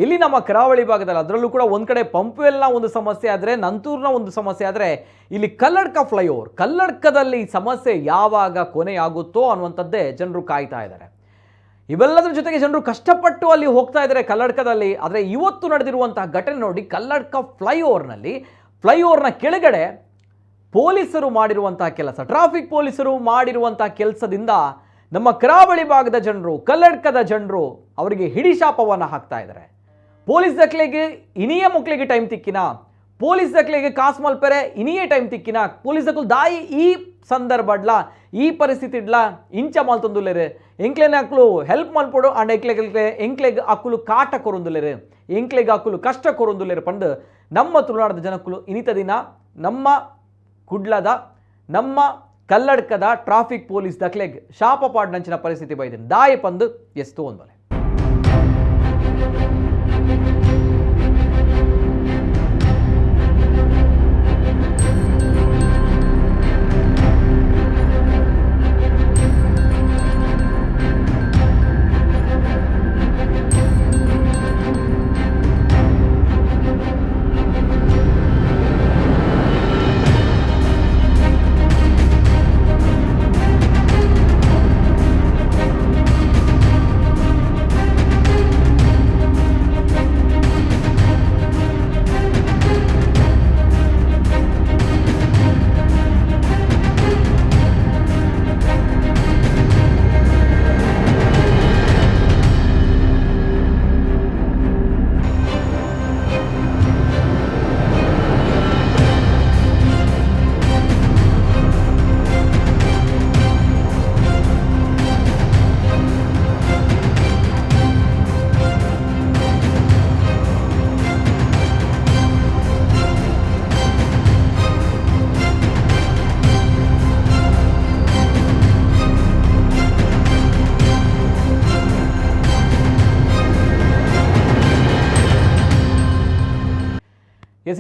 ಇಲ್ಲಿ ನಮ್ಮ ಕರಾವಳಿ ಭಾಗದಲ್ಲಿ ಅದರಲ್ಲೂ ಕೂಡ ಒಂದು ಕಡೆ ಪಂಪ್ವೆಲ್ನ ಒಂದು ಸಮಸ್ಯೆ ಆದರೆ, ನಂತೂರ್ನ ಒಂದು ಸಮಸ್ಯೆ ಆದರೆ, ಇಲ್ಲಿ ಕಲ್ಲಡ್ಕ ಫ್ಲೈಓವರ್, ಕಲ್ಲಡ್ಕದಲ್ಲಿ ಸಮಸ್ಯೆ ಯಾವಾಗ ಕೊನೆಯಾಗುತ್ತೋ ಅನ್ನುವಂಥದ್ದೇ ಜನರು ಕಾಯ್ತಾ ಇದ್ದಾರೆ. ಇವೆಲ್ಲದರ ಜೊತೆಗೆ ಜನರು ಕಷ್ಟಪಟ್ಟು ಅಲ್ಲಿ ಹೋಗ್ತಾ ಇದ್ದಾರೆ ಕಲ್ಲಡ್ಕದಲ್ಲಿ. ಆದರೆ ಇವತ್ತು ನಡೆದಿರುವಂತಹ ಘಟನೆ ನೋಡಿ, ಕಲ್ಲಡ್ಕ ಫ್ಲೈಓವರ್ನ ಕೆಳಗಡೆ ಪೊಲೀಸರು ಮಾಡಿರುವಂತಹ ಕೆಲಸ, ಟ್ರಾಫಿಕ್ ಪೊಲೀಸರು ಮಾಡಿರುವಂತಹ ಕೆಲಸದಿಂದ ನಮ್ಮ ಕರಾವಳಿ ಭಾಗದ ಜನರು, ಕಲ್ಲಡ್ಕದ ಜನರು ಅವರಿಗೆ ಹಿಡಿಶಾಪವನ್ನು ಹಾಕ್ತಾ ಇದ್ದಾರೆ. ಪೊಲೀಸ್ ದಕ್ಲೆಗೆ ಇನಿಯ ಮುಕ್ಲಿಗೆ ಟೈಮ್ ತಿಕ್ಕಿನ, ಪೊಲೀಸ್ ದಕ್ಲೆಗೆ ಕಾಸ್ ಮಲ್ಪೆರೆ ಇನಿಯೇ ಟೈಮ್ ತಿಕ್ಕಿನ, ಪೊಲೀಸ್ ದಕ್ಕಲು ದಾಯಿ ಈ ಸಂದರ್ಭಡ್ಲ ಈ ಪರಿಸ್ಥಿತಿ ಇಡ್ಲ ಇಂಚ ಮಾಲ್ತೊಂದುಲ್ಲೇರೆ, ಎಂಕ್ಲೆನ ಅಕ್ಕಲು ಹೆಲ್ಪ್ ಮಲ್ಪಡು ಅಂಡ್ ಎಂಕ್ಲೆಗ್ ಅಕ್ಕಲು ಕಾಟ ಕೊರೊಂದುಲ್ಲೇರೆ, ಎಂಕ್ಲೆಗ್ ಅಕ್ಕಲು ಕಷ್ಟ ಕೊರೊಂದುಲ್ಲೇರೆ ಪಂಡು ನಮ್ಮ ತುಳುನಾಡದ ಜನಕ್ಕಲು ಇನಿತ ದಿನ ನಮ್ಮ ಕುಡ್ಲದ ನಮ್ಮ ಕಲ್ಲಡ್ಕದ ಟ್ರಾಫಿಕ್ ಪೊಲೀಸ್ ದಕ್ಲೆಗ್ ಶಾಪ ಪಾಡ್ನಂಚಿನ ಪರಿಸ್ಥಿತಿ ಬೈದಿನ ದಾಯ ಪಂದು ಎಷ್ಟು ಒಂದಲೆ.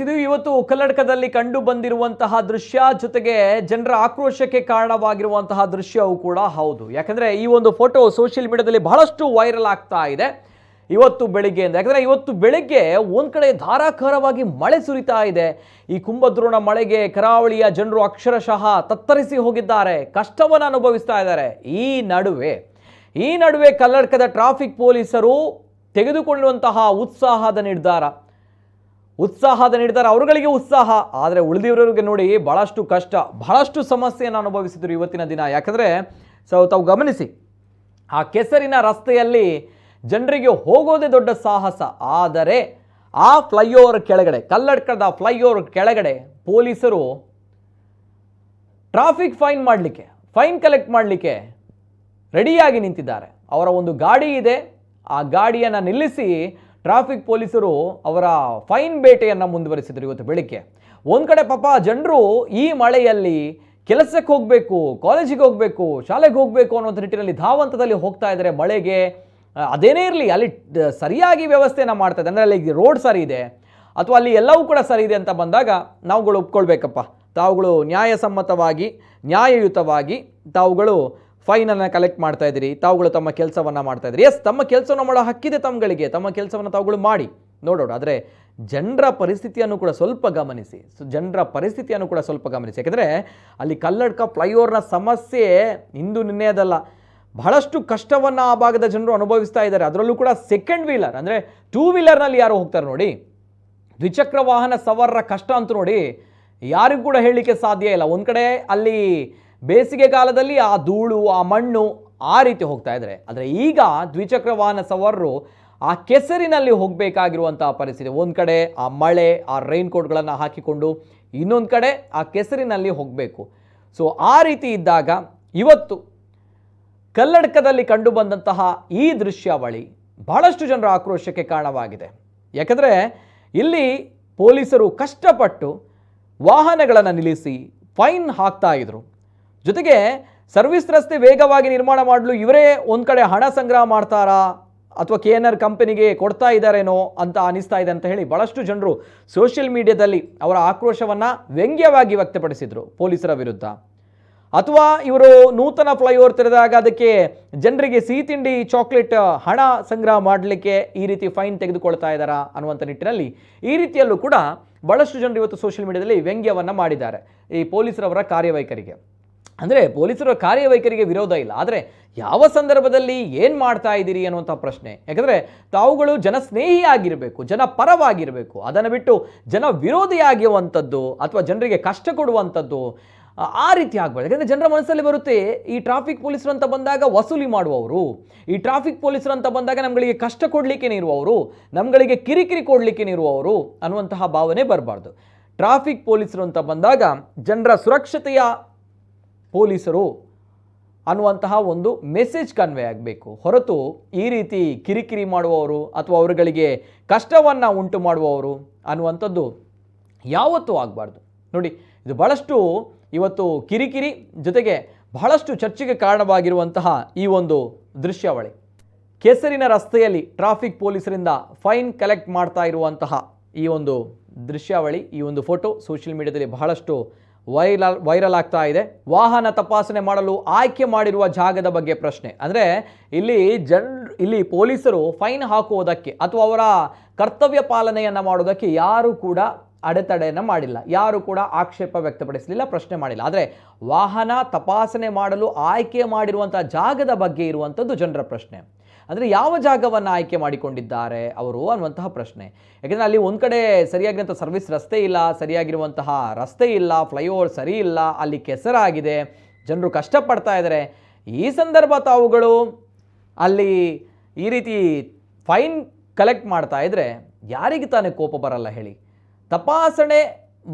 ಇದು ಇವತ್ತು ಕಲ್ಲಡ್ಕದಲ್ಲಿ ಕಂಡು ಬಂದಿರುವಂತಹ ದೃಶ್ಯ, ಜೊತೆಗೆ ಜನರ ಆಕ್ರೋಶಕ್ಕೆ ಕಾರಣವಾಗಿರುವಂತಹ ದೃಶ್ಯವೂ ಕೂಡ ಹೌದು. ಯಾಕಂದ್ರೆ ಈ ಒಂದು ಫೋಟೋ ಸೋಷಿಯಲ್ ಮೀಡಿಯಾದಲ್ಲಿ ಬಹಳಷ್ಟು ವೈರಲ್ ಆಗ್ತಾ ಇದೆ ಇವತ್ತು ಬೆಳಿಗ್ಗೆಯಿಂದ. ಯಾಕಂದ್ರೆ ಇವತ್ತು ಬೆಳಿಗ್ಗೆ ಒಂದ್ ಕಡೆ ಧಾರಾಕಾರವಾಗಿ ಮಳೆ ಸುರಿತಾ ಇದೆ. ಈ ಕುಂಭದ್ರೋಣ ಮಳೆಗೆ ಕರಾವಳಿಯ ಜನರು ಅಕ್ಷರಶಃ ತತ್ತರಿಸಿ ಹೋಗಿದ್ದಾರೆ, ಕಷ್ಟವನ್ನು ಅನುಭವಿಸ್ತಾ ಇದ್ದಾರೆ. ಈ ನಡುವೆ ಕಲ್ಲಡ್ಕದ ಟ್ರಾಫಿಕ್ ಪೊಲೀಸರು ತೆಗೆದುಕೊಳ್ಳುವಂತಹ ಉತ್ಸಾಹದ ನಿರ್ಧಾರ ಅವರುಗಳಿಗೆ ಉತ್ಸಾಹ, ಆದರೆ ಉಳಿದಿರೋರಿಗೆ ನೋಡಿ ಬಹಳಷ್ಟು ಕಷ್ಟ, ಬಹಳಷ್ಟು ಸಮಸ್ಯೆಯನ್ನು ಅನುಭವಿಸಿದ್ರು ಇವತ್ತಿನ ದಿನ. ಯಾಕಂದರೆ ತಾವು ಗಮನಿಸಿ, ಆ ಕೆಸರಿನ ರಸ್ತೆಯಲ್ಲಿ ಜನರಿಗೆ ಹೋಗೋದೇ ದೊಡ್ಡ ಸಾಹಸ. ಆದರೆ ಆ ಫ್ಲೈಓವರ್ ಕೆಳಗಡೆ, ಕಲ್ಲಡ್ಕದ ಫ್ಲೈಓವರ್ ಕೆಳಗಡೆ ಪೊಲೀಸರು ಟ್ರಾಫಿಕ್ ಫೈನ್ ಕಲೆಕ್ಟ್ ಮಾಡಲಿಕ್ಕೆ ರೆಡಿಯಾಗಿ ನಿಂತಿದ್ದಾರೆ. ಅವರ ಒಂದು ಗಾಡಿ ಇದೆ, ಆ ಗಾಡಿಯನ್ನು ನಿಲ್ಲಿಸಿ ಟ್ರಾಫಿಕ್ ಪೊಲೀಸರು ಅವರ ಫೈನ್ ಬೇಟೆಯನ್ನು ಮುಂದುವರಿಸಿದರು ಇವತ್ತು ಬೆಳಿಗ್ಗೆ. ಒಂದು ಕಡೆ ಪಾಪ ಜನರು ಈ ಮಳೆಯಲ್ಲಿ ಕೆಲಸಕ್ಕೆ ಹೋಗಬೇಕು, ಕಾಲೇಜಿಗೆ ಹೋಗಬೇಕು, ಶಾಲೆಗೆ ಹೋಗಬೇಕು ಅನ್ನೋಂಥ ನಿಟ್ಟಿನಲ್ಲಿ ಧಾವಂತದಲ್ಲಿ ಹೋಗ್ತಾ ಇದ್ದಾರೆ. ಮಳೆಗೆ ಅದೇನೇ ಇರಲಿ ಅಲ್ಲಿ ಸರಿಯಾಗಿ ವ್ಯವಸ್ಥೆಯನ್ನು ಮಾಡ್ತಾ ಇದೆ, ಅಂದರೆ ಅಲ್ಲಿ ರೋಡ್ ಸರಿ ಇದೆ ಅಥವಾ ಅಲ್ಲಿ ಎಲ್ಲವೂ ಕೂಡ ಸರಿ ಇದೆ ಅಂತ ಬಂದಾಗ ನಾವುಗಳು ಒಪ್ಕೊಳ್ಬೇಕಪ್ಪ, ತಾವುಗಳು ನ್ಯಾಯಸಮ್ಮತವಾಗಿ ನ್ಯಾಯಯುತವಾಗಿ ತಾವುಗಳು ಫೈನನ್ನು ಕಲೆಕ್ಟ್ ಮಾಡ್ತಾ ಇದ್ದೀರಿ, ತಾವುಗಳು ತಮ್ಮ ಕೆಲಸವನ್ನು ಮಾಡ್ತಾ ಇದ್ದೀರಿ. ಎಸ್, ತಮ್ಮ ಕೆಲಸವನ್ನು ಮಾಡೋ ಹಕ್ಕಿದೆ ತಮ್ಮಗಳಿಗೆ, ತಮ್ಮ ಕೆಲಸವನ್ನು ತಾವುಗಳು ಮಾಡಿ ನೋಡೋಣ. ಆದರೆ ಜನರ ಪರಿಸ್ಥಿತಿಯನ್ನು ಕೂಡ ಸ್ವಲ್ಪ ಗಮನಿಸಿ, ಯಾಕೆಂದರೆ ಅಲ್ಲಿ ಕಲ್ಲಡ್ಕ ಫ್ಲೈಓವರ್ನ ಸಮಸ್ಯೆ ಇಂದು ನಿನ್ನೆಯದಲ್ಲ, ಬಹಳಷ್ಟು ಕಷ್ಟವನ್ನು ಆ ಭಾಗದ ಜನರು ಅನುಭವಿಸ್ತಾ ಇದ್ದಾರೆ. ಅದರಲ್ಲೂ ಕೂಡ ಸೆಕೆಂಡ್ ವೀಲರ್ ಅಂದರೆ 2 ವೀಲರ್ನಲ್ಲಿ ಯಾರು ಹೋಗ್ತಾರೆ ನೋಡಿ, ದ್ವಿಚಕ್ರ ವಾಹನ ಸವಾರರ ಕಷ್ಟ ಅಂತೂ ನೋಡಿ ಯಾರಿಗೂ ಕೂಡ ಹೇಳಲಿಕ್ಕೆ ಸಾಧ್ಯ ಇಲ್ಲ. ಒಂದು ಕಡೆ ಅಲ್ಲಿ ಬೇಸಿಗೆ ಕಾಲದಲ್ಲಿ ಆ ಧೂಳು, ಆ ಮಣ್ಣು ಆ ರೀತಿ ಹೋಗ್ತಾ ಇದ್ದಾರೆ. ಆದರೆ ಈಗ ದ್ವಿಚಕ್ರ ವಾಹನ ಸವಾರರು ಆ ಕೆಸರಿನಲ್ಲಿ ಹೋಗಬೇಕಾಗಿರುವಂತಹ ಪರಿಸ್ಥಿತಿ. ಒಂದು ಕಡೆ ಆ ಮಳೆ, ಆ ರೈನ್ ಕೋಟ್ಗಳನ್ನು ಹಾಕಿಕೊಂಡು, ಇನ್ನೊಂದು ಕಡೆ ಆ ಕೆಸರಿನಲ್ಲಿ ಹೋಗಬೇಕು. ಸೊ ಆ ರೀತಿ ಇದ್ದಾಗ ಇವತ್ತು ಕಲ್ಲಡ್ಕದಲ್ಲಿ ಕಂಡು ಬಂದಂತಹ ಈ ದೃಶ್ಯಾವಳಿ ಬಹಳಷ್ಟು ಜನರ ಆಕ್ರೋಶಕ್ಕೆ ಕಾರಣವಾಗಿದೆ. ಯಾಕಂದರೆ ಇಲ್ಲಿ ಪೊಲೀಸರು ಕಷ್ಟಪಟ್ಟು ವಾಹನಗಳನ್ನು ನಿಲ್ಲಿಸಿ ಫೈನ್ ಹಾಕ್ತಾ ಇದ್ರು. ಜೊತೆಗೆ ಸರ್ವಿಸ್ ರಸ್ತೆ ವೇಗವಾಗಿ ನಿರ್ಮಾಣ ಮಾಡಲು ಇವರೇ ಒಂದು ಕಡೆ ಹಣ ಸಂಗ್ರಹ ಮಾಡ್ತಾರಾ ಅಥವಾ KNR ಕಂಪನಿಗೆ ಕೊಡ್ತಾ ಇದ್ದಾರೇನೋ ಅಂತ ಅನಿಸ್ತಾ ಇದೆ ಅಂತ ಹೇಳಿ ಬಹಳಷ್ಟು ಜನರು ಸೋಷಿಯಲ್ ಮೀಡಿಯಾದಲ್ಲಿ ಅವರ ಆಕ್ರೋಶವನ್ನು ವ್ಯಂಗ್ಯವಾಗಿ ವ್ಯಕ್ತಪಡಿಸಿದರು ಪೊಲೀಸರ ವಿರುದ್ಧ. ಅಥವಾ ಇವರು ನೂತನ ಫ್ಲೈಓವರ್ ತೆರೆದಾಗ ಅದಕ್ಕೆ ಜನರಿಗೆ ಸಿಹಿ ತಿಂಡಿ ಚಾಕ್ಲೇಟ್ ಹಣ ಸಂಗ್ರಹ ಮಾಡಲಿಕ್ಕೆ ಈ ರೀತಿ ಫೈನ್ ತೆಗೆದುಕೊಳ್ತಾ ಇದ್ದಾರಾ ಅನ್ನುವಂಥ ನಿಟ್ಟಿನಲ್ಲಿ ಈ ರೀತಿಯಲ್ಲೂ ಕೂಡ ಬಹಳಷ್ಟು ಜನರು ಇವತ್ತು ಸೋಷಿಯಲ್ ಮೀಡಿಯಾದಲ್ಲಿ ವ್ಯಂಗ್ಯವನ್ನು ಮಾಡಿದ್ದಾರೆ ಈ ಪೊಲೀಸರವರ ಕಾರ್ಯವೈಖರಿಗೆ. ಅಂದರೆ ಪೊಲೀಸರ ಕಾರ್ಯವೈಖರಿಗೆ ವಿರೋಧ ಇಲ್ಲ, ಆದರೆ ಯಾವ ಸಂದರ್ಭದಲ್ಲಿ ಏನು ಮಾಡ್ತಾ ಇದ್ದೀರಿ ಅನ್ನುವಂಥ ಪ್ರಶ್ನೆ. ಯಾಕಂದರೆ ತಾವುಗಳು ಜನಸ್ನೇಹಿ ಆಗಿರಬೇಕು, ಜನ ಪರವಾಗಿರಬೇಕು, ಅದನ್ನು ಬಿಟ್ಟು ಜನ ವಿರೋಧಿಯಾಗಿರುವಂಥದ್ದು ಅಥವಾ ಜನರಿಗೆ ಕಷ್ಟ ಕೊಡುವಂಥದ್ದು ಆ ರೀತಿ ಆಗಬಾರ್ದು. ಯಾಕಂದರೆ ಜನರ ಮನಸ್ಸಲ್ಲಿ ಬರುತ್ತೆ, ಈ ಟ್ರಾಫಿಕ್ ಪೊಲೀಸರು ಅಂತ ಬಂದಾಗ ವಸೂಲಿ ಮಾಡುವವರು, ಈ ಟ್ರಾಫಿಕ್ ಪೊಲೀಸರು ಅಂತ ಬಂದಾಗ ನಮ್ಗಳಿಗೆ ಕಷ್ಟ ಕೊಡಲಿಕ್ಕೆ ಇರುವವರು, ನಮ್ಗಳಿಗೆ ಕಿರಿಕಿರಿ ಕೊಡಲಿಕ್ಕೆ ಇರುವವರು ಅನ್ನುವಂತಹ ಭಾವನೆ ಬರಬಾರ್ದು. ಟ್ರಾಫಿಕ್ ಪೊಲೀಸರು ಅಂತ ಬಂದಾಗ ಜನರ ಸುರಕ್ಷತೆಯ ಪೊಲೀಸರು ಅನ್ನುವಂತಹ ಒಂದು ಮೆಸೇಜ್ ಕನ್ವೆ ಆಗಬೇಕು ಹೊರತು ಈ ರೀತಿ ಕಿರಿಕಿರಿ ಮಾಡುವವರು ಅಥವಾ ಅವರುಗಳಿಗೆ ಕಷ್ಟವನ್ನು ಉಂಟು ಮಾಡುವವರು ಅನ್ನುವಂಥದ್ದು ಯಾವತ್ತೂ ಆಗಬಾರ್ದು. ನೋಡಿ, ಇದು ಬಹಳಷ್ಟು ಇವತ್ತು ಕಿರಿಕಿರಿ ಜೊತೆಗೆ ಬಹಳಷ್ಟು ಚರ್ಚೆಗೆ ಕಾರಣವಾಗಿರುವಂತಹ ಈ ಒಂದು ದೃಶ್ಯಾವಳಿ. ಕೆಸರಿನ ರಸ್ತೆಯಲ್ಲಿ ಟ್ರಾಫಿಕ್ ಪೊಲೀಸರಿಂದ ಫೈನ್ ಕಲೆಕ್ಟ್ ಮಾಡ್ತಾ ಇರುವಂತಹ ಈ ಒಂದು ದೃಶ್ಯಾವಳಿ, ಈ ಒಂದು ಫೋಟೋ ಸೋಷಿಯಲ್ ಮೀಡಿಯಾದಲ್ಲಿ ಬಹಳಷ್ಟು ವೈರಲ್ ಆಗ್ತಾ ಇದೆ. ವಾಹನ ತಪಾಸಣೆ ಮಾಡಲು ಆಯ್ಕೆ ಮಾಡಿರುವ ಜಾಗದ ಬಗ್ಗೆ ಪ್ರಶ್ನೆ. ಅಂದರೆ ಇಲ್ಲಿ ಪೊಲೀಸರು ಫೈನ್ ಹಾಕುವುದಕ್ಕೆ ಅಥವಾ ಅವರ ಕರ್ತವ್ಯ ಪಾಲನೆಯನ್ನು ಮಾಡೋದಕ್ಕೆ ಯಾರು ಕೂಡ ಅಡೆತಡೆಯನ್ನು ಮಾಡಿಲ್ಲ, ಯಾರು ಕೂಡ ಆಕ್ಷೇಪ ವ್ಯಕ್ತಪಡಿಸಲಿಲ್ಲ, ಪ್ರಶ್ನೆ ಮಾಡಿಲ್ಲ. ಆದರೆ ವಾಹನ ತಪಾಸಣೆ ಮಾಡಲು ಆಯ್ಕೆ ಮಾಡಿರುವಂಥ ಜಾಗದ ಬಗ್ಗೆ ಇರುವಂಥದ್ದು ಜನರ ಪ್ರಶ್ನೆ. ಅಂದರೆ ಯಾವ ಜಾಗವನ್ನು ಆಯ್ಕೆ ಮಾಡಿಕೊಂಡಿದ್ದಾರೆ ಅವರು ಅನ್ನುವಂತಹ ಪ್ರಶ್ನೆ. ಯಾಕೆಂದರೆ ಅಲ್ಲಿ ಒಂದು ಕಡೆ ಸರಿಯಾಗಿರುವಂಥ ಸರ್ವಿಸ್ ರಸ್ತೆ ಇಲ್ಲ, ಸರಿಯಾಗಿರುವಂತಹ ರಸ್ತೆ ಇಲ್ಲ, ಫ್ಲೈಓವರ್ ಸರಿ ಇಲ್ಲ, ಅಲ್ಲಿ ಕೆಸರಾಗಿದೆ, ಜನರು ಕಷ್ಟಪಡ್ತಾ ಇದ್ದಾರೆ. ಈ ಸಂದರ್ಭ ತಾವುಗಳು ಅಲ್ಲಿ ಈ ರೀತಿ ಫೈನ್ ಕಲೆಕ್ಟ್ ಮಾಡ್ತಾ ಇದ್ದರೆ ಯಾರಿಗೆ ತಾನೇ ಕೋಪ ಬರಲ್ಲ ಹೇಳಿ? ತಪಾಸಣೆ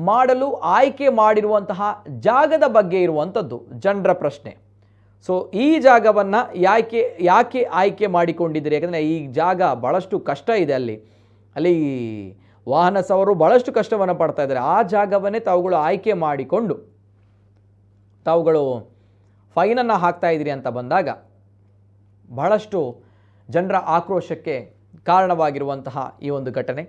ಮಾಡಲು ಆಯ್ಕೆ ಮಾಡಿರುವಂತಹ ಜಾಗದ ಬಗ್ಗೆ ಇರುವಂಥದ್ದು ಜನರ ಪ್ರಶ್ನೆ. ಸೊ ಈ ಜಾಗವನ್ನು ಯಾಕೆ ಆಯ್ಕೆ ಮಾಡಿಕೊಂಡಿದ್ದೀರಿ? ಯಾಕಂದರೆ ಈ ಜಾಗ ಭಾಳಷ್ಟು ಕಷ್ಟ ಇದೆ, ಅಲ್ಲಿ ವಾಹನ ಸವಾರರು ಭಾಳಷ್ಟು ಕಷ್ಟವನ್ನು ಪಡ್ತಾ ಇದ್ದಾರೆ. ಆ ಜಾಗವನ್ನೇ ತಾವುಗಳು ಆಯ್ಕೆ ಮಾಡಿಕೊಂಡು ತಾವುಗಳು ಫೈನನ್ನು ಹಾಕ್ತಾ ಇದ್ದೀರಿ ಅಂತ ಬಂದಾಗ ಬಹಳಷ್ಟು ಜನರ ಆಕ್ರೋಶಕ್ಕೆ ಕಾರಣವಾಗಿರುವಂತಹ ಈ ಒಂದು ಘಟನೆ.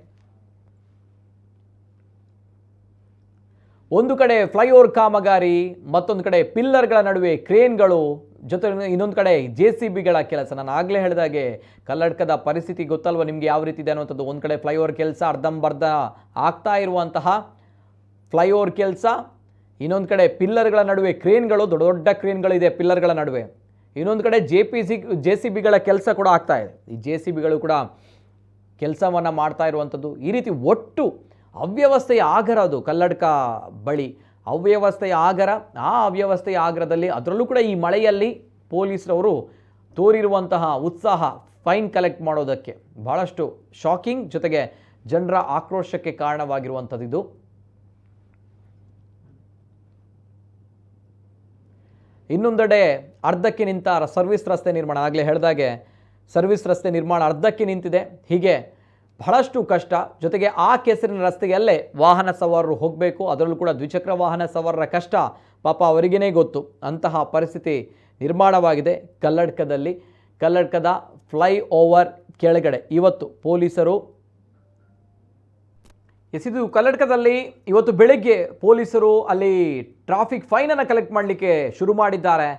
ಒಂದು ಕಡೆ ಫ್ಲೈಓವರ್ ಕಾಮಗಾರಿ, ಮತ್ತೊಂದು ಕಡೆ ಪಿಲ್ಲರ್ಗಳ ನಡುವೆ ಕ್ರೇನ್ಗಳು, ಜೊತೆ ಇನ್ನೊಂದು ಕಡೆ JCBಗಳ ಕೆಲಸ. ನಾನು ಆಗಲೇ ಹೇಳಿದಾಗೆ ಕಲ್ಲಡ್ಕದ ಪರಿಸ್ಥಿತಿ ಗೊತ್ತಲ್ವ ನಿಮಗೆ ಯಾವ ರೀತಿ ಇದೆ ಅನ್ನುವಂಥದ್ದು. ಒಂದು ಕಡೆ ಫ್ಲೈಓವರ್ ಕೆಲಸ ಅರ್ಧಂಬರ್ಧ ಆಗ್ತಾ ಇರುವಂತಹ ಫ್ಲೈಓವರ್ ಕೆಲಸ, ಇನ್ನೊಂದು ಕಡೆ ಪಿಲ್ಲರ್ಗಳ ನಡುವೆ ಕ್ರೇನ್ಗಳು, ದೊಡ್ಡ ದೊಡ್ಡ ಕ್ರೇನ್ಗಳಿದೆ ಪಿಲ್ಲರ್ಗಳ ನಡುವೆ, ಇನ್ನೊಂದು ಕಡೆ JCBಗಳ ಕೆಲಸ ಕೂಡ ಆಗ್ತಾ ಇದೆ. ಈ JCBಗಳು ಕೂಡ ಕೆಲಸವನ್ನು ಮಾಡ್ತಾ ಇರುವಂಥದ್ದು. ಈ ರೀತಿ ಒಟ್ಟು ಅವ್ಯವಸ್ಥೆಯ ಆಗರ ಅದು ಕಲ್ಲಡ್ಕ ಬಳಿ ಅವ್ಯವಸ್ಥೆಯ ಆಗರ. ಆ ಅವ್ಯವಸ್ಥೆಯ ಆಗರದಲ್ಲಿ ಅದರಲ್ಲೂ ಕೂಡ ಈ ಮಳೆಯಲ್ಲಿ ಪೊಲೀಸರವರು ತೋರಿರುವಂತಹ ಉತ್ಸಾಹ ಫೈನ್ ಕಲೆಕ್ಟ್ ಮಾಡೋದಕ್ಕೆ ಬಹಳಷ್ಟು ಶಾಕಿಂಗ್, ಜೊತೆಗೆ ಜನರ ಆಕ್ರೋಶಕ್ಕೆ ಕಾರಣವಾಗಿರುವಂಥದ್ದು ಇದು. ಇನ್ನೊಂದೆಡೆ ಅರ್ಧಕ್ಕೆ ನಿಂತ ಸರ್ವಿಸ್ ರಸ್ತೆ ನಿರ್ಮಾಣ, ಆಗಲೇ ಹೇಳಿದಾಗೆ ಸರ್ವಿಸ್ ರಸ್ತೆ ನಿರ್ಮಾಣ ಅರ್ಧಕ್ಕೆ ನಿಂತಿದೆ. ಹೀಗೆ ಬಹಳಷ್ಟು ಕಷ್ಟ, ಜೊತೆಗೆ ಆ ಕೆಸರಿನ ರಸ್ತೆಯಲ್ಲೇ ವಾಹನ ಸವಾರರು ಹೋಗಬೇಕು, ಅದರಲ್ಲೂ ಕೂಡ ದ್ವಿಚಕ್ರ ವಾಹನ ಸವಾರರ ಕಷ್ಟ ಪಾಪ ಅವರಿಗೇ ಗೊತ್ತು. ಅಂತಹ ಪರಿಸ್ಥಿತಿ ನಿರ್ಮಾಣವಾಗಿದೆ ಕಲ್ಲಡ್ಕದಲ್ಲಿ. ಕಲ್ಲಡ್ಕದ ಫ್ಲೈ ಓವರ್ ಕೆಳಗಡೆ ಇವತ್ತು ಪೊಲೀಸರು ಎಸೆದು ಕಲ್ಲಡ್ಕದಲ್ಲಿ ಇವತ್ತು ಬೆಳಗ್ಗೆ ಪೊಲೀಸರು ಅಲ್ಲಿ ಟ್ರಾಫಿಕ್ ಫೈನನ್ನು ಕಲೆಕ್ಟ್ ಮಾಡಲಿಕ್ಕೆ ಶುರು ಮಾಡಿದ್ದಾರೆ.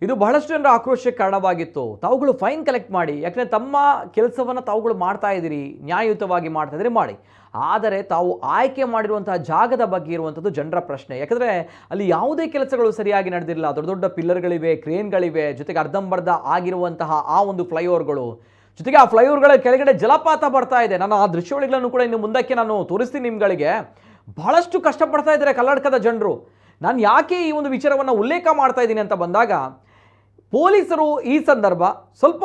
ಇದು ಬಹಳಷ್ಟು ಜನರ ಆಕ್ರೋಶಕ್ಕೆ ಕಾರಣವಾಗಿತ್ತು. ತಾವುಗಳು ಫೈನ್ ಕಲೆಕ್ಟ್ ಮಾಡಿ, ಯಾಕಂದರೆ ತಮ್ಮ ಕೆಲಸವನ್ನು ತಾವುಗಳು ಮಾಡ್ತಾ ಇದ್ದೀರಿ, ನ್ಯಾಯಯುತವಾಗಿ ಮಾಡ್ತಾ ಇದ್ದೀರಿ ಮಾಡಿ. ಆದರೆ ತಾವು ಆಯ್ಕೆ ಮಾಡಿರುವಂತಹ ಜಾಗದ ಬಗ್ಗೆ ಇರುವಂಥದ್ದು ಜನರ ಪ್ರಶ್ನೆ. ಯಾಕಂದರೆ ಅಲ್ಲಿ ಯಾವುದೇ ಕೆಲಸಗಳು ಸರಿಯಾಗಿ ನಡೆದಿಲ್ಲ, ದೊಡ್ಡ ದೊಡ್ಡ ಪಿಲ್ಲರ್ಗಳಿವೆ, ಕ್ರೇನ್ಗಳಿವೆ, ಜೊತೆಗೆ ಅರ್ಧಂಬರ್ಧ ಆಗಿರುವಂತಹ ಆ ಒಂದು ಫ್ಲೈಓವರ್ಗಳು, ಜೊತೆಗೆ ಆ ಫ್ಲೈಓವರ್ಗಳ ಕೆಳಗಡೆ ಜಲಪಾತ ಬರ್ತಾ ಇದೆ. ನಾನು ಆ ದೃಶ್ಯಾವಳಿಗಳನ್ನು ಕೂಡ ಇನ್ನು ಮುಂದಕ್ಕೆ ನಾನು ತೋರಿಸ್ತೀನಿ ನಿಮ್ಗಳಿಗೆ. ಬಹಳಷ್ಟು ಕಷ್ಟಪಡ್ತಾ ಇದ್ದಾರೆ ಕಲ್ಲಡ್ಕದ ಜನರು. ನಾನು ಯಾಕೆ ಈ ಒಂದು ವಿಚಾರವನ್ನು ಉಲ್ಲೇಖ ಮಾಡ್ತಾ ಇದ್ದೀನಿ ಅಂತ ಬಂದಾಗ, ಪೊಲೀಸರು ಈ ಸಂದರ್ಭ ಸ್ವಲ್ಪ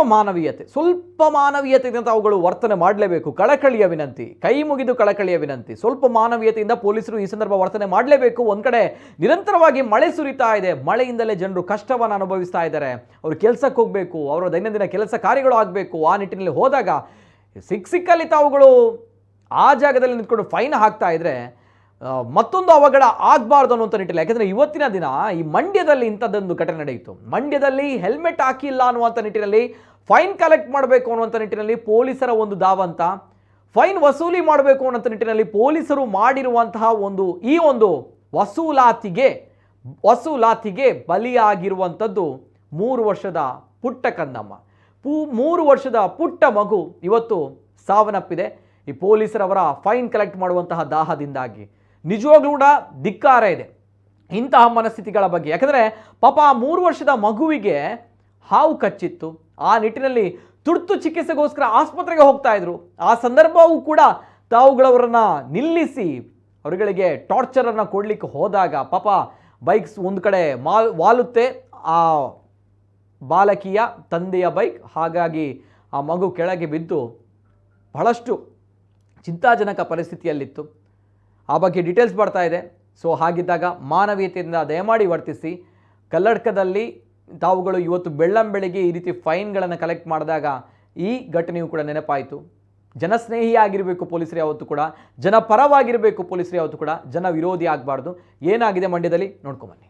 ಮಾನವೀಯತೆಯಿಂದ ಅವುಗಳು ವರ್ತನೆ ಮಾಡಲೇಬೇಕು. ಕಳಕಳಿಯ ವಿನಂತಿ, ಕೈ ಮುಗಿದು ಕಳಕಳಿಯ ವಿನಂತಿ. ಸ್ವಲ್ಪ ಮಾನವೀಯತೆಯಿಂದ ಪೊಲೀಸರು ಈ ಸಂದರ್ಭ ವರ್ತನೆ ಮಾಡಲೇಬೇಕು. ಒಂದು ಕಡೆ ನಿರಂತರವಾಗಿ ಮಳೆ ಸುರಿತಾ ಇದೆ, ಮಳೆಯಿಂದಲೇ ಜನರು ಕಷ್ಟವನ್ನು ಅನುಭವಿಸ್ತಾ ಇದ್ದಾರೆ. ಅವರು ಕೆಲಸಕ್ಕೆ ಹೋಗಬೇಕು, ಅವರ ದೈನಂದಿನ ಕೆಲಸ ಕಾರ್ಯಗಳು ಆಗಬೇಕು. ಆ ನಿಟ್ಟಿನಲ್ಲಿ ಹೋದಾಗ ಸಿಕ್ಕಲ್ಲಿ ತಾವುಗಳು ಆ ಜಾಗದಲ್ಲಿ ನಿಂತ್ಕೊಂಡು ಫೈನ್ ಹಾಕ್ತಾ ಇದ್ರೆ ಮತ್ತೊಂದು ಅವಘಡ ಆಗಬಾರ್ದು ಅನ್ನುವಂಥ ನಿಟ್ಟಿಲ್ಲ. ಯಾಕೆಂದರೆ ಇವತ್ತಿನ ದಿನ ಈ ಮಂಡ್ಯದಲ್ಲಿ ಇಂಥದ್ದೊಂದು ಘಟನೆ ನಡೆಯಿತು. ಮಂಡ್ಯದಲ್ಲಿ ಹೆಲ್ಮೆಟ್ ಹಾಕಿಲ್ಲ ಅನ್ನುವಂಥ ನಿಟ್ಟಿನಲ್ಲಿ ಫೈನ್ ಕಲೆಕ್ಟ್ ಮಾಡಬೇಕು ಅನ್ನುವಂಥ ನಿಟ್ಟಿನಲ್ಲಿ ಪೊಲೀಸರ ಒಂದು ಧಾವಂತ, ಫೈನ್ ವಸೂಲಿ ಮಾಡಬೇಕು ಅನ್ನುವಂಥ ನಿಟ್ಟಿನಲ್ಲಿ ಪೊಲೀಸರು ಮಾಡಿರುವಂತಹ ಈ ಒಂದು ವಸೂಲಾತಿಗೆ ವಸೂಲಾತಿಗೆ ಬಲಿಯಾಗಿರುವಂಥದ್ದು 3 ವರ್ಷದ ಪುಟ್ಟ ಕಂದಮ್ಮ. 3 ವರ್ಷದ ಪುಟ್ಟ ಮಗು ಇವತ್ತು ಸಾವನ್ನಪ್ಪಿದೆ ಈ ಪೊಲೀಸರವರ ಫೈನ್ ಕಲೆಕ್ಟ್ ಮಾಡುವಂತಹ ದಾಹದಿಂದಾಗಿ. ನಿಜವಾಗ್ಲೂ ಕೂಡ ಧಿಕ್ಕಾರ ಇದೆ ಇಂತಹ ಮನಸ್ಥಿತಿಗಳ ಬಗ್ಗೆ. ಯಾಕಂದರೆ ಪಾಪ ಆ 3 ವರ್ಷದ ಮಗುವಿಗೆ ಹಾವು ಕಚ್ಚಿತ್ತು. ಆ ನಿಟ್ಟಿನಲ್ಲಿ ತುರ್ತು ಚಿಕಿತ್ಸೆಗೋಸ್ಕರ ಆಸ್ಪತ್ರೆಗೆ ಹೋಗ್ತಾ ಇದ್ರು. ಆ ಸಂದರ್ಭವೂ ಕೂಡ ತಾವುಗಳವರನ್ನು ನಿಲ್ಲಿಸಿ ಅವರುಗಳಿಗೆ ಟಾರ್ಚರನ್ನು ಕೊಡಲಿಕ್ಕೆ ಹೋದಾಗ ಪಾಪ ಬೈಕ್ಸ್ ಒಂದು ಕಡೆ ವಾಲುತ್ತೆ, ಆ ಬಾಲಕಿಯ ತಂದೆಯ ಬೈಕ್. ಹಾಗಾಗಿ ಆ ಮಗು ಕೆಳಗೆ ಬಿದ್ದು ಬಹಳಷ್ಟು ಚಿಂತಾಜನಕ ಪರಿಸ್ಥಿತಿಯಲ್ಲಿತ್ತು. ಆ ಬಗ್ಗೆ ಡೀಟೇಲ್ಸ್ ಬರ್ತಾ ಇದೆ. ಸೊ ಹಾಗಿದ್ದಾಗ ಮಾನವೀಯತೆಯಿಂದ ದಯಮಾಡಿ ವರ್ತಿಸಿ. ಕಲ್ಲಡ್ಕದಲ್ಲಿ ತಾವುಗಳು ಇವತ್ತು ಬೆಳ್ಳಂಬೆಳಿಗ್ಗೆ ಈ ರೀತಿ ಫೈನ್ಗಳನ್ನು ಕಲೆಕ್ಟ್ ಮಾಡಿದಾಗ ಈ ಘಟನೆಯೂ ಕೂಡ ನೆನಪಾಯಿತು. ಜನಸ್ನೇಹಿಯಾಗಿರಬೇಕು ಪೊಲೀಸರು ಯಾವತ್ತೂ ಕೂಡ, ಜನಪರವಾಗಿರಬೇಕು ಪೊಲೀಸರು ಯಾವತ್ತೂ ಕೂಡ, ಜನ ವಿರೋಧಿ ಆಗಬಾರ್ದು. ಏನಾಗಿದೆ ಮಂಡ್ಯದಲ್ಲಿ ನೋಡ್ಕೊಂಬನ್ನಿ.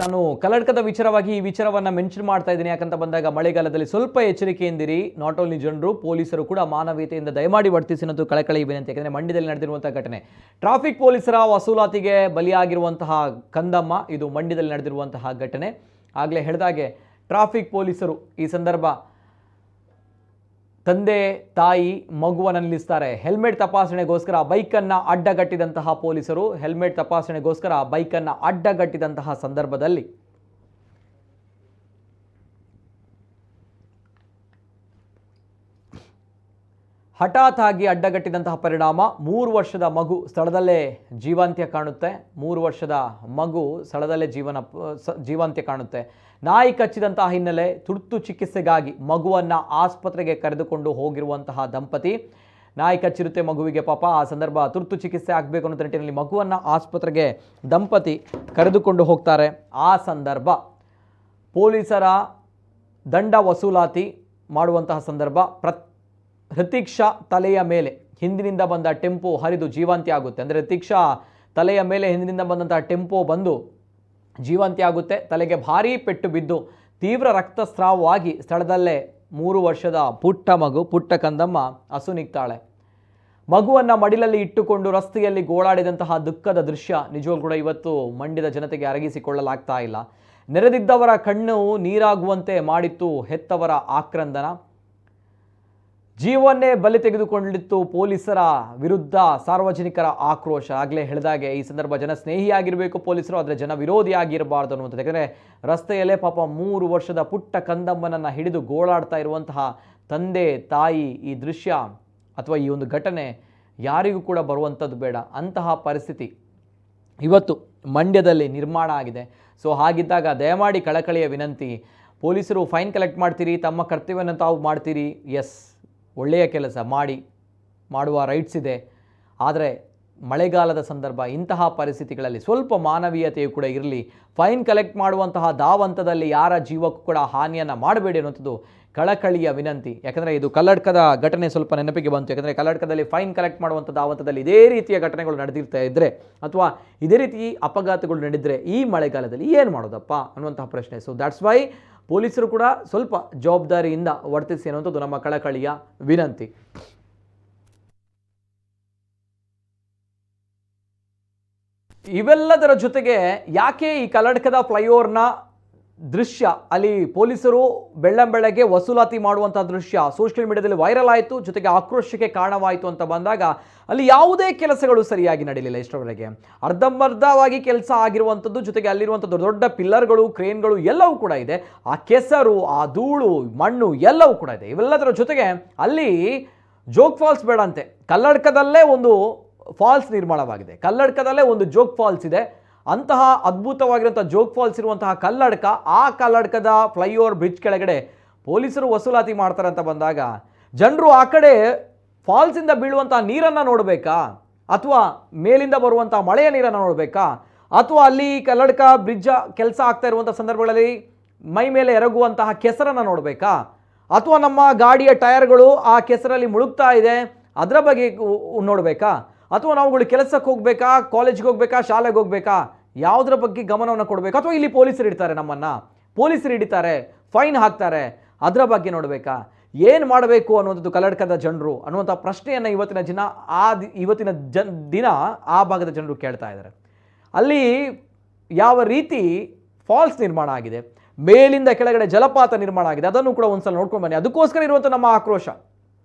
ನಾನು ಕಲ್ಲಡ್ಕದ ವಿಚಾರವಾಗಿ ಈ ವಿಚಾರವನ್ನು ಮೆನ್ಷನ್ ಮಾಡ್ತಾ ಇದ್ದೀನಿ. ಯಾಕಂತ ಬಂದಾಗ ಮಳೆಗಾಲದಲ್ಲಿ ಸ್ವಲ್ಪ ಎಚ್ಚರಿಕೆಯಿಂದಿರಿ. ನಾಟ್ ಓನ್ಲಿ ಜನರು, ಪೊಲೀಸರು ಕೂಡ ಮಾನವೀಯತೆಯಿಂದ ದಯಮಾಡಿ ವರ್ತಿಸಿ ಅನ್ನೋದು ಕಳಕಳಿ ವಿನಂತಿ. ಯಾಕಂದರೆ ಮಂಡ್ಯದಲ್ಲಿ ನಡೆದಿರುವಂತಹ ಘಟನೆ, ಟ್ರಾಫಿಕ್ ಪೊಲೀಸರ ವಸೂಲಾತಿಗೆ ಬಲಿಯಾಗಿರುವಂತಹ ಕಂದಮ್ಮ, ಇದು ಮಂಡ್ಯದಲ್ಲಿ ನಡೆದಿರುವಂತಹ ಘಟನೆ. ಆಗಲೇ ಹೇಳಿದಾಗೆ ಟ್ರಾಫಿಕ್ ಪೊಲೀಸರು ಈ ಸಂದರ್ಭ ತಂದೆ ತಾಯಿ ಮಗುವನ್ನು ನಿಲ್ಲಿಸ್ತಾರೆ. ಹೆಲ್ಮೆಟ್ ತಪಾಸಣೆಗೋಸ್ಕರ ಬೈಕನ್ನು ಅಡ್ಡಗಟ್ಟಿದಂತಹ ಪೊಲೀಸರು, ಹೆಲ್ಮೆಟ್ ತಪಾಸಣೆಗೋಸ್ಕರ ಬೈಕನ್ನು ಅಡ್ಡಗಟ್ಟಿದಂತಹ ಸಂದರ್ಭದಲ್ಲಿ ಹಠಾತ್ ಆಗಿ ಅಡ್ಡಗಟ್ಟಿದಂತಹ ಪರಿಣಾಮ 3 ವರ್ಷದ ಮಗು ಸ್ಥಳದಲ್ಲೇ ಜೀವಾಂತ್ಯ ಕಾಣುತ್ತೆ. 3 ವರ್ಷದ ಮಗು ಸ್ಥಳದಲ್ಲೇ ಜೀವಾಂತ್ಯ ಕಾಣುತ್ತೆ. ನಾಯಿ ಕಚ್ಚಿದಂತಹ ಹಿನ್ನೆಲೆ ತುರ್ತು ಚಿಕಿತ್ಸೆಗಾಗಿ ಮಗುವನ್ನು ಆಸ್ಪತ್ರೆಗೆ ಕರೆದುಕೊಂಡು ಹೋಗಿರುವಂತಹ ದಂಪತಿ. ನಾಯಿ ಕಚ್ಚಿರುತ್ತೆ ಮಗುವಿಗೆ ಪಾಪ. ಆ ಸಂದರ್ಭ ತುರ್ತು ಚಿಕಿತ್ಸೆ ಆಗಬೇಕು ಅನ್ನೋ ನಿಟ್ಟಿನಲ್ಲಿ ಮಗುವನ್ನು ಆಸ್ಪತ್ರೆಗೆ ದಂಪತಿ ಕರೆದುಕೊಂಡು ಹೋಗ್ತಾರೆ. ಆ ಸಂದರ್ಭ ಪೊಲೀಸರ ದಂಡ ವಸೂಲಾತಿ ಮಾಡುವಂತಹ ಸಂದರ್ಭ ಹೃತಿಕ್ಷಾ ತಲೆಯ ಮೇಲೆ ಹಿಂದಿನಿಂದ ಬಂದ ಟೆಂಪೋ ಹರಿದು ಜೀವಂತಿ ಆಗುತ್ತೆ. ಅಂದರೆ ಹೃತಿಕ್ಷಾ ತಲೆಯ ಮೇಲೆ ಹಿಂದಿನಿಂದ ಬಂದಂತಹ ಟೆಂಪೋ ಬಂದು ಜೀವಂತಿ ಆಗುತ್ತೆ. ತಲೆಗೆ ಭಾರೀ ಪೆಟ್ಟು ಬಿದ್ದು ತೀವ್ರ ರಕ್ತಸ್ರಾವವಾಗಿ ಸ್ಥಳದಲ್ಲೇ 3 ವರ್ಷದ ಪುಟ್ಟ ಕಂದಮ್ಮ ಅಸುನೀಗ್ತಾಳೆ. ಮಗುವನ್ನು ಮಡಿಲಲ್ಲಿ ಇಟ್ಟುಕೊಂಡು ರಸ್ತೆಯಲ್ಲಿ ಗೋಳಾಡಿದಂತಹ ದುಃಖದ ದೃಶ್ಯ ನಿಜವಾಗ್ಲೂ ಕೂಡ ಇವತ್ತು ಮಂಡ್ಯದ ಜನತೆಗೆ ಅರಗಿಸಿಕೊಳ್ಳಲಾಗ್ತಾ ಇಲ್ಲ. ನೆರೆದಿದ್ದವರ ಕಣ್ಣು ನೀರಾಗುವಂತೆ ಮಾಡಿತ್ತು ಹೆತ್ತವರ ಆಕ್ರಂದನ. ಜೀವನ್ನೇ ಬಲಿ ತೆಗೆದುಕೊಂಡಿತ್ತು ಪೊಲೀಸರ ವಿರುದ್ಧ ಸಾರ್ವಜನಿಕರ ಆಕ್ರೋಶ. ಆಗಲೇ ಹೇಳಿದಾಗೆ ಈ ಸಂದರ್ಭ ಜನ ಸ್ನೇಹಿಯಾಗಿರಬೇಕು ಪೊಲೀಸರು, ಆದರೆ ಜನ ವಿರೋಧಿಯಾಗಿರಬಾರ್ದು ಅನ್ನುವಂಥದ್ದು. ಯಾಕಂದರೆ ರಸ್ತೆಯಲ್ಲೇ ಪಾಪ 3 ವರ್ಷದ ಪುಟ್ಟ ಕಂದಮ್ಮನನ್ನು ಹಿಡಿದು ಗೋಳಾಡ್ತಾ ಇರುವಂತಹ ತಂದೆ ತಾಯಿ, ಈ ದೃಶ್ಯ ಅಥವಾ ಈ ಒಂದು ಘಟನೆ ಯಾರಿಗೂ ಕೂಡ ಬರುವಂಥದ್ದು ಬೇಡ. ಅಂತಹ ಪರಿಸ್ಥಿತಿ ಇವತ್ತು ಮಂಡ್ಯದಲ್ಲಿ ನಿರ್ಮಾಣ ಆಗಿದೆ. ಸೊ ಹಾಗಿದ್ದಾಗ ದಯಮಾಡಿ ಕಳಕಳಿಯ ವಿನಂತಿ, ಪೊಲೀಸರು ಫೈನ್ ಕಲೆಕ್ಟ್ ಮಾಡ್ತೀರಿ, ತಮ್ಮ ಕರ್ತವ್ಯವನ್ನು ತಾವು ಮಾಡ್ತೀರಿ, ಎಸ್ ಒಳ್ಳೆಯ ಕೆಲಸ ಮಾಡುವ ರೈಟ್ಸ್ ಇದೆ. ಆದರೆ ಮಳೆಗಾಲದ ಸಂದರ್ಭ, ಇಂತಹ ಪರಿಸ್ಥಿತಿಗಳಲ್ಲಿ ಸ್ವಲ್ಪ ಮಾನವೀಯತೆಯು ಕೂಡ ಇರಲಿ. ಫೈನ್ ಕಲೆಕ್ಟ್ ಮಾಡುವಂತಹ ಧಾವಂತದಲ್ಲಿ ಯಾರ ಜೀವಕ್ಕೂ ಕೂಡ ಹಾನಿಯನ್ನು ಮಾಡಬೇಡಿ ಅನ್ನುವಂಥದ್ದು ಕಳಕಳಿಯ ವಿನಂತಿ. ಯಾಕಂದರೆ ಇದು ಕಲ್ಲಡ್ಕದ ಘಟನೆ ಸ್ವಲ್ಪ ನೆನಪಿಗೆ ಬಂತು. ಯಾಕಂದರೆ ಕಲ್ಲಡ್ಕದಲ್ಲಿ ಫೈನ್ ಕಲೆಕ್ಟ್ ಮಾಡುವಂಥದ್ದು ಆವಂತದಲ್ಲಿ ಇದೇ ರೀತಿಯ ಘಟನೆಗಳು ನಡೆದಿರ್ತಾ ಇದ್ದರೆ ಅಥವಾ ಇದೇ ರೀತಿ ಅಪಘಾತಗಳು ನಡೆದರೆ ಈ ಮಳೆಗಾಲದಲ್ಲಿ ಏನು ಮಾಡೋದಪ್ಪ ಅನ್ನುವಂತಹ ಪ್ರಶ್ನೆ. ಸೊ ದ್ಯಾಟ್ಸ್ ವೈ ಪೊಲೀಸರು ಕೂಡ ಸ್ವಲ್ಪ ಜವಾಬ್ದಾರಿಯಿಂದ ವರ್ತಿಸಿ ಅನ್ನುವಂಥದ್ದು ನಮ್ಮ ಕಳಕಳಿಯ ವಿನಂತಿ. ಇವೆಲ್ಲದರ ಜೊತೆಗೆ ಯಾಕೆ ಈ ಕಲ್ಲಡ್ಕದ ಫ್ಲೈಓವರ್ನ ದೃಶ್ಯ ಅಲ್ಲಿ ಪೊಲೀಸರು ಬೆಳ್ಳಂಬೆಳಗ್ಗೆ ವಸೂಲಾತಿ ಮಾಡುವಂಥ ದೃಶ್ಯ ಸೋಷಿಯಲ್ ಮೀಡಿಯಾದಲ್ಲಿ ವೈರಲ್ ಆಯಿತು, ಜೊತೆಗೆ ಆಕ್ರೋಶಕ್ಕೆ ಕಾರಣವಾಯಿತು ಅಂತ ಬಂದಾಗ ಅಲ್ಲಿ ಯಾವುದೇ ಕೆಲಸಗಳು ಸರಿಯಾಗಿ ನಡೀಲಿಲ್ಲ. ಇಷ್ಟರವರೆಗೆ ಅರ್ಧಂಬರ್ಧವಾಗಿ ಕೆಲಸ ಆಗಿರುವಂಥದ್ದು, ಜೊತೆಗೆ ಅಲ್ಲಿರುವಂಥದ್ದು ದೊಡ್ಡ ಪಿಲ್ಲರ್ಗಳು, ಕ್ರೇನ್ಗಳು ಎಲ್ಲವೂ ಕೂಡ ಇದೆ. ಆ ಕೆಸರು, ಆ ಧೂಳು, ಮಣ್ಣು ಎಲ್ಲವೂ ಕೂಡ ಇದೆ. ಇವೆಲ್ಲದರ ಜೊತೆಗೆ ಅಲ್ಲಿ ಜೋಗ್ ಫಾಲ್ಸ್ ಬೇಡ ಅಂತೆ, ಕಲ್ಲಡ್ಕದಲ್ಲೇ ಒಂದು ಫಾಲ್ಸ್ ನಿರ್ಮಾಣವಾಗಿದೆ. ಕಲ್ಲಡ್ಕದಲ್ಲೇ ಒಂದು ಜೋಗ್ ಫಾಲ್ಸ್ ಇದೆ. ಅಂತಹ ಅದ್ಭುತವಾಗಿರುವಂಥ ಜೋಗ್ ಫಾಲ್ಸ್ ಇರುವಂತಹ ಕಲ್ಲಡ್ಕ, ಆ ಕಲ್ಲಡ್ಕದ ಫ್ಲೈಓವರ್ ಬ್ರಿಡ್ಜ್ ಕೆಳಗಡೆ ಪೊಲೀಸರು ವಸೂಲಾತಿ ಮಾಡ್ತಾರೆ ಅಂತ ಬಂದಾಗ ಜನರು ಆ ಕಡೆ ಫಾಲ್ಸಿಂದ ಬೀಳುವಂಥ ನೀರನ್ನು ನೋಡಬೇಕಾ, ಅಥವಾ ಮೇಲಿಂದ ಬರುವಂಥ ಮಳೆಯ ನೀರನ್ನು ನೋಡಬೇಕಾ, ಅಥವಾ ಅಲ್ಲಿ ಕಲ್ಲಡ್ಕ ಬ್ರಿಡ್ಜ್ ಕೆಲಸ ಆಗ್ತಾ ಇರುವಂಥ ಸಂದರ್ಭಗಳಲ್ಲಿ ಮೈ ಮೇಲೆ ಎರಗುವಂತಹ ಕೆಸರನ್ನು ನೋಡಬೇಕಾ, ಅಥವಾ ನಮ್ಮ ಗಾಡಿಯ ಟೈರ್ಗಳು ಆ ಕೆಸರಲ್ಲಿ ಮುಳುಗ್ತಾ ಇದೆ ಅದರ ಬಗ್ಗೆ ನೋಡಬೇಕಾ, ಅಥವಾ ನಾವುಗಳು ಕೆಲಸಕ್ಕೆ ಹೋಗಬೇಕಾ, ಕಾಲೇಜ್ಗೆ ಹೋಗಬೇಕಾ, ಶಾಲೆಗೆ ಹೋಗಬೇಕಾ, ಯಾವುದರ ಬಗ್ಗೆ ಗಮನವನ್ನು ಕೊಡಬೇಕಾ, ಅಥವಾ ಇಲ್ಲಿ ಪೊಲೀಸರು ಇಡ್ತಾರೆ, ನಮ್ಮನ್ನು ಪೊಲೀಸರು ಹಿಡಿತಾರೆ, ಫೈನ್ ಹಾಕ್ತಾರೆ, ಅದರ ಬಗ್ಗೆ ನೋಡಬೇಕಾ, ಏನು ಮಾಡಬೇಕು ಅನ್ನುವಂಥದ್ದು ಕಲ್ಲಡ್ಕದ ಜನರು ಅನ್ನುವಂಥ ಪ್ರಶ್ನೆಯನ್ನು ಇವತ್ತಿನ ದಿನ ಆ ಭಾಗದ ಜನರು ಕೇಳ್ತಾ ಇದ್ದಾರೆ. ಅಲ್ಲಿ ಯಾವ ರೀತಿ ಫಾಲ್ಸ್ ನಿರ್ಮಾಣ ಆಗಿದೆ, ಮೇಲಿಂದ ಕೆಳಗಡೆ ಜಲಪಾತ ನಿರ್ಮಾಣ ಆಗಿದೆ, ಅದನ್ನು ಕೂಡ ಒಂದ್ಸಲ ನೋಡ್ಕೊಂಡು ಬನ್ನಿ. ಅದಕ್ಕೋಸ್ಕರ ಇರುವಂಥ ನಮ್ಮ ಆಕ್ರೋಶ.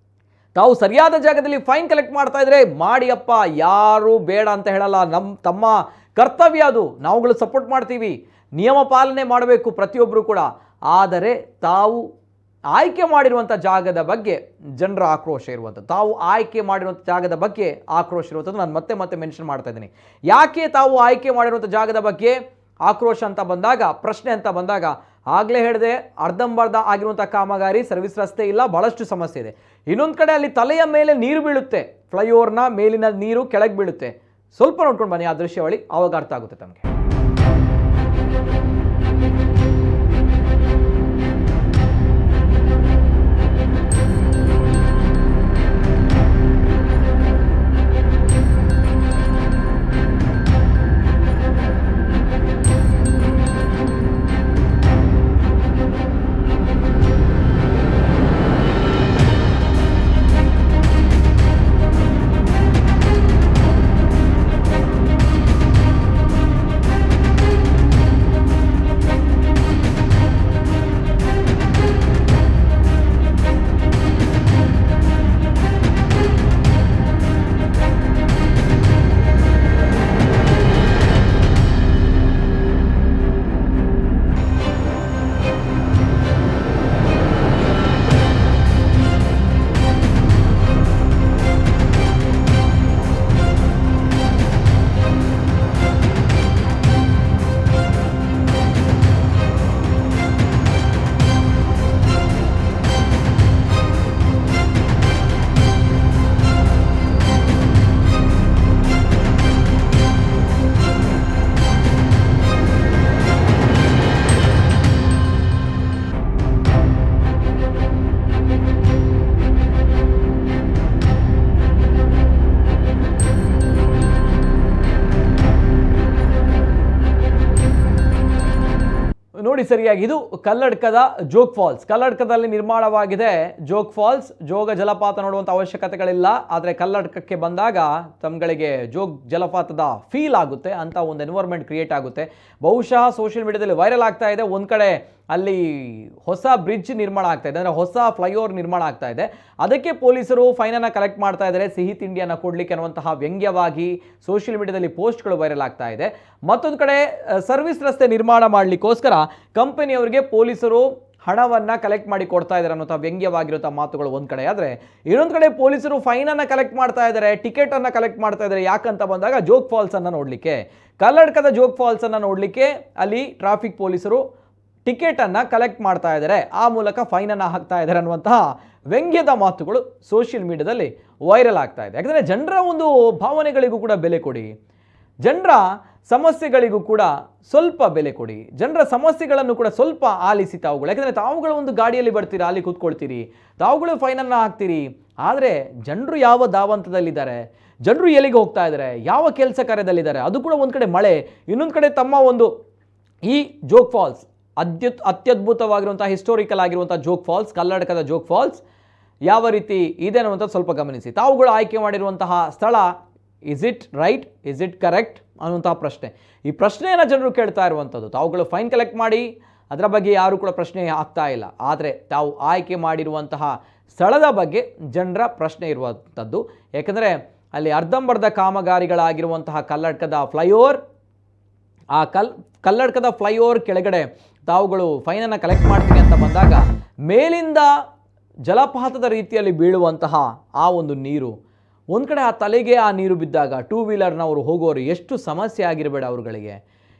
ತಾವು ಸರಿಯಾದ ಜಾಗದಲ್ಲಿ ಫೈನ್ ಕಲೆಕ್ಟ್ ಮಾಡ್ತಾ ಇದ್ರೆ ಮಾಡಿಯಪ್ಪ, ಯಾರು ಬೇಡ ಅಂತ ಹೇಳಲ್ಲ, ತಮ್ಮ ಕರ್ತವ್ಯ ಅದು, ನಾವುಗಳು ಸಪೋರ್ಟ್ ಮಾಡ್ತೀವಿ, ನಿಯಮ ಪಾಲನೆ ಮಾಡಬೇಕು ಪ್ರತಿಯೊಬ್ಬರು ಕೂಡ. ಆದರೆ ತಾವು ಆಯ್ಕೆ ಮಾಡಿರುವಂಥ ಜಾಗದ ಬಗ್ಗೆ ಜನರ ಆಕ್ರೋಶ ಇರುವಂಥದ್ದು, ತಾವು ಆಯ್ಕೆ ಮಾಡಿರುವಂಥ ಜಾಗದ ಬಗ್ಗೆ ಆಕ್ರೋಶ ಇರುವಂಥದ್ದು ನಾನು ಮತ್ತೆ ಮತ್ತೆ ಮೆನ್ಷನ್ ಮಾಡ್ತಾ ಇದ್ದೀನಿ. ಯಾಕೆ ತಾವು ಆಯ್ಕೆ ಮಾಡಿರುವಂಥ ಜಾಗದ ಬಗ್ಗೆ ಆಕ್ರೋಶ ಅಂತ ಬಂದಾಗ, ಪ್ರಶ್ನೆ ಅಂತ ಬಂದಾಗ, ಆಗಲೇ ಹೇಳಿದೆ, ಅರ್ಧಂಬರ್ಧ ಆಗಿರುವಂಥ ಕಾಮಗಾರಿ, ಸರ್ವಿಸ್ ರಸ್ತೆ ಇಲ್ಲ, ಬಹಳಷ್ಟು ಸಮಸ್ಯೆ ಇದೆ. ಇನ್ನೊಂದು ಕಡೆ ಅಲ್ಲಿ ತಲೆಯ ಮೇಲೆ ನೀರು ಬೀಳುತ್ತೆ, ಫ್ಲೈಓವರ್ನ ಮೇಲಿನ ನೀರು ಕೆಳಗೆ ಬೀಳುತ್ತೆ. ಸ್ವಲ್ಪ ನೋಡ್ಕೊಂಡು ಬನ್ನಿ ಆ ದೃಶ್ಯಾವಳಿ, ಆವಾಗ ಅರ್ಥ ಆಗುತ್ತೆ ತಮಗೆ. ನೋಡಿ ಸರಿಯಾಗಿ, ಇದು ಕಲ್ಲಡ್ಕದ ಜೋಗ್ ಫಾಲ್ಸ್. ಕಲ್ಲಡ್ಕದಲ್ಲಿ ನಿರ್ಮಾಣವಾಗಿದೆ ಜೋಗ್ ಫಾಲ್ಸ್. ಜೋಗ ಜಲಪಾತ ನೋಡುವಂಥ ಅವಶ್ಯಕತೆಗಳಿಲ್ಲ, ಆದರೆ ಕಲ್ಲಡ್ಕಕ್ಕೆ ಬಂದಾಗ ತಮ್ಗಳಿಗೆ ಜೋಗ್ ಜಲಪಾತದ ಫೀಲ್ ಆಗುತ್ತೆ, ಅಂತ ಒಂದು ಎನ್ವೈರ್ಮೆಂಟ್ ಕ್ರಿಯೇಟ್ ಆಗುತ್ತೆ. ಬಹುಶಃ ಸೋಷಿಯಲ್ ಮೀಡಿಯಾದಲ್ಲಿ ವೈರಲ್ ಆಗ್ತಾ ಇದೆ. ಒಂದು ಕಡೆ ಅಲ್ಲಿ ಹೊಸ ಬ್ರಿಡ್ಜ್ ನಿರ್ಮಾಣ ಆಗ್ತಾ ಇದೆ, ಅಂದರೆ ಹೊಸ ಫ್ಲೈಓವರ್ ನಿರ್ಮಾಣ ಆಗ್ತಾ ಇದೆ, ಅದಕ್ಕೆ ಪೊಲೀಸರು ಫೈನನ್ನು ಕಲೆಕ್ಟ್ ಮಾಡ್ತಾ ಇದ್ದಾರೆ ಸಿಹಿ ತಿಂಡಿಯನ್ನು ಕೊಡಲಿಕ್ಕೆ ಅನ್ನುವಂತಹ ವ್ಯಂಗ್ಯವಾಗಿ ಸೋಷಿಯಲ್ ಮೀಡಿಯಾದಲ್ಲಿ ಪೋಸ್ಟ್ಗಳು ವೈರಲ್ ಆಗ್ತಾ ಇದೆ. ಮತ್ತೊಂದು ಕಡೆ ಸರ್ವಿಸ್ ರಸ್ತೆ ನಿರ್ಮಾಣ ಮಾಡಲಿಕ್ಕೋಸ್ಕರ ಕಂಪನಿಯವರಿಗೆ ಪೊಲೀಸರು ಹಣವನ್ನು ಕಲೆಕ್ಟ್ ಮಾಡಿ ಕೊಡ್ತಾ ಇದ್ದಾರೆ ಅನ್ನೋಂಥ ವ್ಯಂಗ್ಯವಾಗಿರುವಂಥ ಮಾತುಗಳು ಒಂದು ಕಡೆ. ಆದರೆ ಇನ್ನೊಂದು ಕಡೆ ಪೊಲೀಸರು ಫೈನನ್ನು ಕಲೆಕ್ಟ್ ಮಾಡ್ತಾ ಇದ್ದಾರೆ, ಟಿಕೆಟನ್ನು ಕಲೆಕ್ಟ್ ಮಾಡ್ತಾ ಇದ್ದಾರೆ. ಯಾಕಂತ ಬಂದಾಗ ಜೋಗ್ ಫಾಲ್ಸನ್ನು ನೋಡಲಿಕ್ಕೆ, ಕಲ್ಲಡ್ಕದ ಜೋಗ್ ಫಾಲ್ಸನ್ನು ನೋಡಲಿಕ್ಕೆ ಅಲ್ಲಿ ಟ್ರಾಫಿಕ್ ಪೊಲೀಸರು ಟಿಕೆಟನ್ನು ಕಲೆಕ್ಟ್ ಮಾಡ್ತಾ ಇದ್ದಾರೆ, ಆ ಮೂಲಕ ಫೈನನ್ನು ಹಾಕ್ತಾ ಇದ್ದಾರೆ ಅನ್ನುವಂತಹ ವ್ಯಂಗ್ಯದ ಮಾತುಗಳು ಸೋಷಿಯಲ್ ಮೀಡಿಯಾದಲ್ಲಿ ವೈರಲ್ ಆಗ್ತಾ ಇದೆ. ಯಾಕಂದರೆ ಜನರ ಒಂದು ಭಾವನೆಗಳಿಗೂ ಕೂಡ ಬೆಲೆ ಕೊಡಿ. ಜನರ ಸಮಸ್ಯೆಗಳಿಗೂ ಕೂಡ ಸ್ವಲ್ಪ ಬೆಲೆ ಕೊಡಿ, ಜನರ ಸಮಸ್ಯೆಗಳನ್ನು ಕೂಡ ಸ್ವಲ್ಪ ಆಲಿಸಿ ತಾವುಗಳು. ಯಾಕಂದರೆ ತಾವುಗಳು ಒಂದು ಗಾಡಿಯಲ್ಲಿ ಬರ್ತೀರಾ, ಅಲ್ಲಿ ಕೂತ್ಕೊಳ್ತೀರಿ, ತಾವುಗಳು ಫೈನನ್ನು ಹಾಕ್ತೀರಿ. ಆದರೆ ಜನರು ಯಾವ ಧಾವಂತದಲ್ಲಿದ್ದಾರೆ, ಜನರು ಎಲ್ಲಿಗೆ ಹೋಗ್ತಾ ಇದ್ದಾರೆ, ಯಾವ ಕೆಲಸ ಕಾರ್ಯದಲ್ಲಿದ್ದಾರೆ, ಅದು ಕೂಡ ಒಂದು ಕಡೆ ಮಳೆ, ಇನ್ನೊಂದು ಕಡೆ ತಮ್ಮ ಒಂದು ಈ ಜೋಗ್ ಫಾಲ್ಸ್ ಅತ್ಯದ್ಭುತವಾಗಿರುವಂಥ ಹಿಸ್ಟೋರಿಕಲ್ ಆಗಿರುವಂಥ ಜೋಗ್ ಫಾಲ್ಸ್, ಕರ್ನಾಟಕದ ಜೋಗ್ ಫಾಲ್ಸ್ ಯಾವ ರೀತಿ ಇದೆ ಅನ್ನುವಂಥದ್ದು ಸ್ವಲ್ಪ ಗಮನಿಸಿ. ತಾವುಗಳು ಆಯ್ಕೆ ಮಾಡಿರುವಂತಹ ಸ್ಥಳ is it right, is it correct ಅನ್ನುವಂತಹ ಪ್ರಶ್ನೆ, ಈ ಪ್ರಶ್ನೆಯನ್ನು ಜನರು ಕೇಳ್ತಾ ಇರುವಂಥದ್ದು. ತಾವುಗಳು ಫೈನ್ ಕಲೆಕ್ಟ್ ಮಾಡಿ, ಅದರ ಬಗ್ಗೆ ಯಾರೂ ಕೂಡ ಪ್ರಶ್ನೆ ಆಗ್ತಾ ಇಲ್ಲ. ಆದರೆ ತಾವು ಆಯ್ಕೆ ಮಾಡಿರುವಂತಹ ಸ್ಥಳದ ಬಗ್ಗೆ ಜನರ ಪ್ರಶ್ನೆ ಇರುವಂಥದ್ದು. ಯಾಕಂದರೆ ಅಲ್ಲಿ ಅರ್ಧಂಬರ್ಧ ಕಾಮಗಾರಿಗಳಾಗಿರುವಂತಹ ಕಲ್ಲಡ್ಕದ ಫ್ಲೈಓವರ್, ಆ ಕಲ್ಲಡ್ಕದ ಫ್ಲೈಓವರ್ ಕೆಳಗಡೆ ತಾವುಗಳು ಫೈನನ್ನು ಕಲೆಕ್ಟ್ ಮಾಡ್ತೀನಿ ಅಂತ ಬಂದಾಗ ಮೇಲಿಂದ ಜಲಪಾತದ ರೀತಿಯಲ್ಲಿ ಬೀಳುವಂತಹ ಆ ಒಂದು ನೀರು, ಒಂದು ಕಡೆ ಆ ತಲೆಗೆ ಆ ನೀರು ಬಿದ್ದಾಗ ಟೂ ವೀಲರ್ನವರು ಹೋಗೋರು ಎಷ್ಟು ಸಮಸ್ಯೆ ಆಗಿರಬೇಡ, ಅವ್ರುಗಳಿಗೆ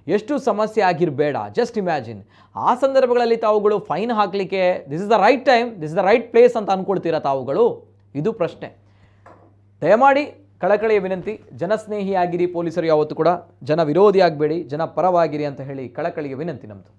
ಎಷ್ಟು ಸಮಸ್ಯೆ ಆಗಿರಬೇಡ. ಜಸ್ಟ್ ಇಮ್ಯಾಜಿನ್, ಆ ಸಂದರ್ಭಗಳಲ್ಲಿ ತಾವುಗಳು ಫೈನ್ ಹಾಕಲಿಕ್ಕೆ this is the right time, this is the right place ಅಂತ ಅಂದ್ಕೊಳ್ತೀರಾ ತಾವುಗಳು? ಇದು ಪ್ರಶ್ನೆ. ದಯಮಾಡಿ ಕಳಕಳಿಯ ವಿನಂತಿ, ಜನಸ್ನೇಹಿಯಾಗಿರಿ, ಪೊಲೀಸರು ಯಾವತ್ತೂ ಕೂಡ ಜನ ವಿರೋಧಿ ಆಗಬೇಡಿ, ಜನ ಪರವಾಗಿರಿ ಅಂತ ಹೇಳಿ ಕಳಕಳಿಯ ವಿನಂತಿ ನಮ್ಮದು.